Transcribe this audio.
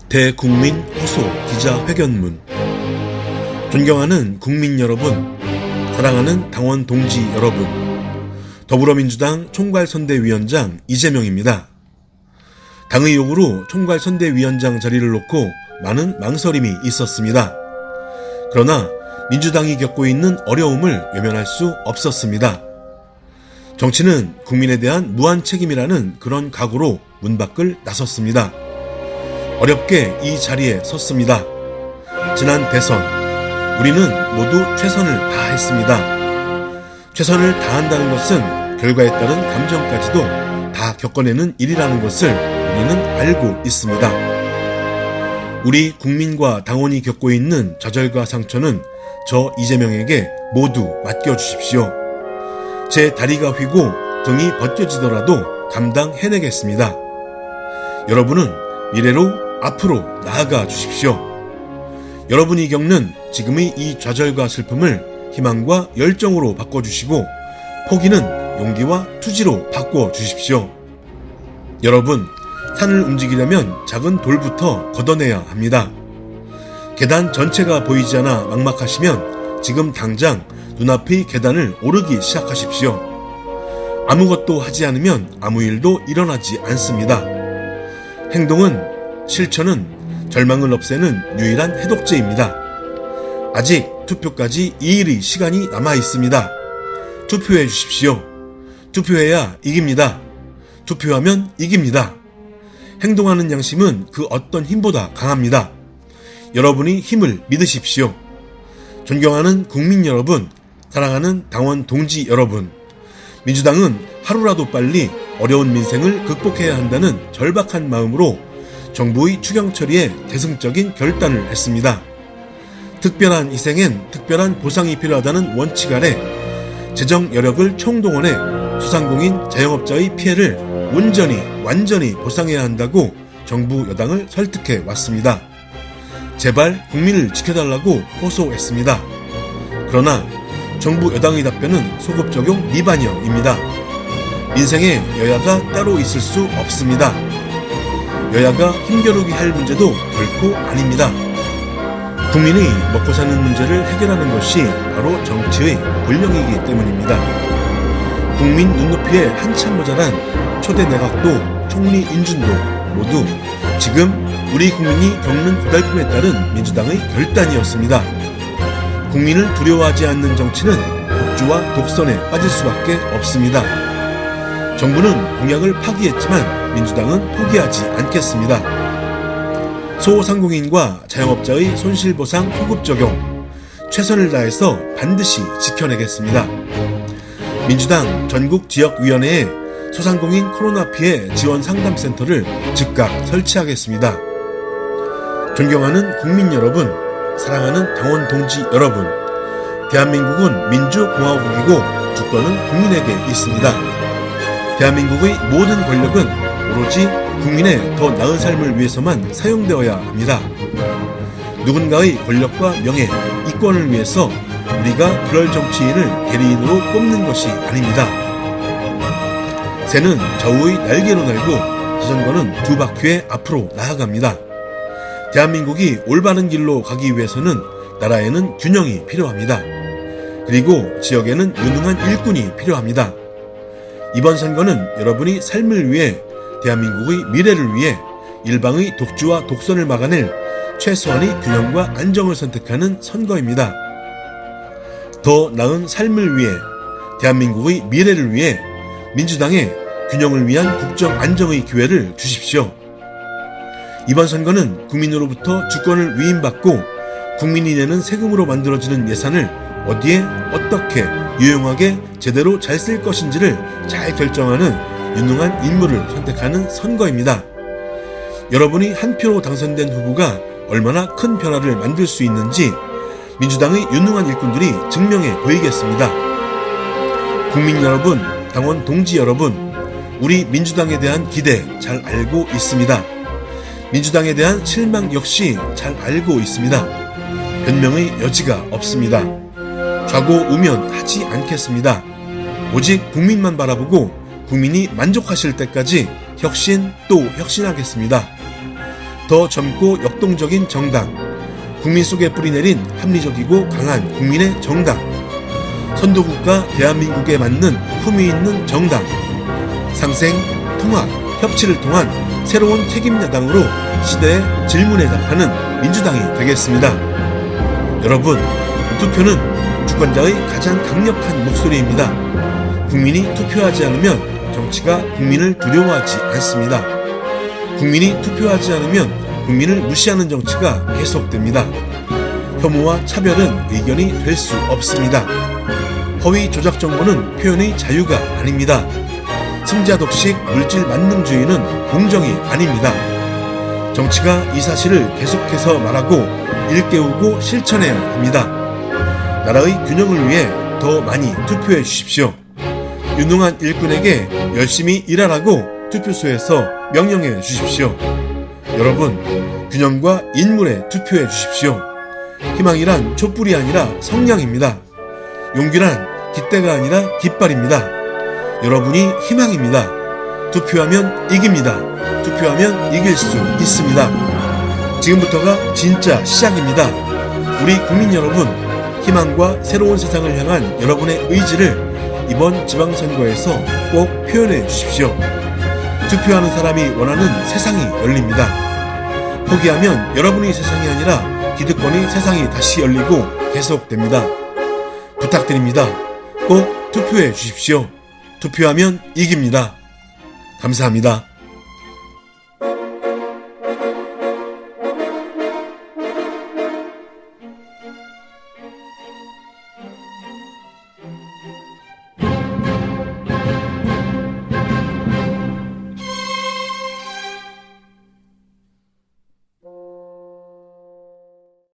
대국민 호소 기자회견문. 존경하는 국민 여러분, 사랑하는 당원 동지 여러분, 더불어민주당 총괄선대위원장 이재명입니다. 당의 요구로 총괄선대위원장 자리를 놓고 많은 망설임이 있었습니다. 그러나 민주당이 겪고 있는 어려움을 외면할 수 없었습니다. 정치는 국민에 대한 무한 책임이라는 그런 각오로 문 밖을 나섰습니다. 어렵게 이 자리에 섰습니다. 지난 대선, 우리는 모두 최선을 다했습니다. 최선을 다한다는 것은 결과에 따른 감정까지도 다 겪어내는 일이라는 것을 우리는 알고 있습니다. 우리 국민과 당원이 겪고 있는 좌절과 상처는 저 이재명에게 모두 맡겨주십시오. 제 다리가 휘고 등이 벗겨지더라도 감당해내겠습니다. 여러분은 미래로 앞으로 나아가 주십시오. 여러분이 겪는 지금의 이 좌절과 슬픔을 희망과 열정으로 바꿔주시고 포기는 용기와 투지로 바꿔주십시오. 여러분, 산을 움직이려면 작은 돌부터 걷어내야 합니다. 계단 전체가 보이지 않아 막막하시면 지금 당장 눈앞의 계단을 오르기 시작하십시오. 아무것도 하지 않으면 아무 일도 일어나지 않습니다. 행동은, 실천은 절망을 없애는 유일한 해독제입니다. 아직 투표까지 2일의 시간이 남아 있습니다. 투표해 주십시오. 투표해야 이깁니다. 투표하면 이깁니다. 행동하는 양심은 그 어떤 힘보다 강합니다. 여러분이 힘을 믿으십시오. 존경하는 국민 여러분, 사랑하는 당원 동지 여러분, 민주당은 하루라도 빨리 어려운 민생을 극복해야 한다는 절박한 마음으로 정부의 추경 처리에 대승적인 결단을 했습니다. 특별한 희생엔 특별한 보상이 필요하다는 원칙 아래 재정 여력을 총동원해 소상공인 자영업자의 피해를 온전히 완전히 보상해야 한다고 정부 여당을 설득해 왔습니다. 제발 국민을 지켜달라고 호소했습니다. 그러나 정부 여당의 답변은 소급 적용 미반영입니다. 민생에 여야가 따로 있을 수 없습니다. 여야가 힘겨루기 할 문제도 결코 아닙니다. 국민의 먹고 사는 문제를 해결하는 것이 바로 정치의 본령이기 때문입니다. 국민 눈높이에 한참 모자란 초대 내각도 총리 인준도 모두 지금 우리 국민이 겪는 고달픔에 따른 민주당의 결단이었습니다. 국민을 두려워하지 않는 정치는 독주와 독선에 빠질 수밖에 없습니다. 정부는 공약을 파기했지만 민주당은 포기하지 않겠습니다. 소상공인과 자영업자의 손실보상 소급 적용, 최선을 다해서 반드시 지켜내겠습니다. 민주당 전국지역위원회에 소상공인 코로나 피해 지원 상담센터를 즉각 설치하겠습니다. 존경하는 국민 여러분, 사랑하는 당원 동지 여러분, 대한민국은 민주공화국이고 주권은 국민에게 있습니다. 대한민국의 모든 권력은 오로지 국민의 더 나은 삶을 위해서만 사용되어야 합니다. 누군가의 권력과 명예, 이권을 위해서 우리가 그럴 정치인을 대리인으로 뽑는 것이 아닙니다. 새는 좌우의 날개로 날고 자전거는 두 바퀴에 앞으로 나아갑니다. 대한민국이 올바른 길로 가기 위해서는 나라에는 균형이 필요합니다. 그리고 지역에는 유능한 일꾼이 필요합니다. 이번 선거는 여러분이 삶을 위해, 대한민국의 미래를 위해 일방의 독주와 독선을 막아낼 최소한의 균형과 안정을 선택하는 선거입니다. 더 나은 삶을 위해, 대한민국의 미래를 위해 민주당에 균형을 위한 국정 안정의 기회를 주십시오. 이번 선거는 국민으로부터 주권을 위임받고 국민이 내는 세금으로 만들어지는 예산을 어디에 어떻게 유용하게 제대로 잘 쓸 것인지를 잘 결정하는 유능한 인물을 선택하는 선거입니다. 여러분이 한 표로 당선된 후보가 얼마나 큰 변화를 만들 수 있는지 민주당의 유능한 일꾼들이 증명해 보이겠습니다. 국민 여러분, 당원 동지 여러분, 우리 민주당에 대한 기대 잘 알고 있습니다. 민주당에 대한 실망 역시 잘 알고 있습니다. 변명의 여지가 없습니다. 좌고우면하지 않겠습니다. 오직 국민만 바라보고 국민이 만족하실 때까지 혁신 또 혁신하겠습니다. 더 젊고 역동적인 정당, 국민 속에 뿌리내린 합리적이고 강한 국민의 정당, 선도국가 대한민국에 맞는 품위 있는 정당, 상생, 통합, 협치를 통한 새로운 책임야당으로 시대의 질문에 답하는 민주당이 되겠습니다. 여러분, 투표는 주권자의 가장 강력한 목소리입니다. 국민이 투표하지 않으면 정치가 국민을 두려워하지 않습니다. 국민이 투표하지 않으면 국민을 무시하는 정치가 계속됩니다. 혐오와 차별은 의견이 될 수 없습니다. 허위 조작 정보는 표현의 자유가 아닙니다. 승자독식 물질 만능주의는 공정이 아닙니다. 정치가 이 사실을 계속해서 말하고 일깨우고 실천해야 합니다. 나라의 균형을 위해 더 많이 투표해 주십시오. 유능한 일꾼에게 열심히 일하라고 투표소에서 명령해 주십시오. 여러분, 균형과 인물에 투표해 주십시오. 희망이란 촛불이 아니라 성냥입니다. 용기란 깃대가 아니라 깃발입니다. 여러분이 희망입니다. 투표하면 이깁니다. 투표하면 이길 수 있습니다. 지금부터가 진짜 시작입니다. 우리 국민 여러분, 희망과 새로운 세상을 향한 여러분의 의지를 이번 지방선거에서 꼭 표현해 주십시오. 투표하는 사람이 원하는 세상이 열립니다. 포기하면 여러분의 세상이 아니라 기득권의 세상이 다시 열리고 계속됩니다. 부탁드립니다. 꼭 투표해 주십시오. 투표하면 이깁니다. 감사합니다.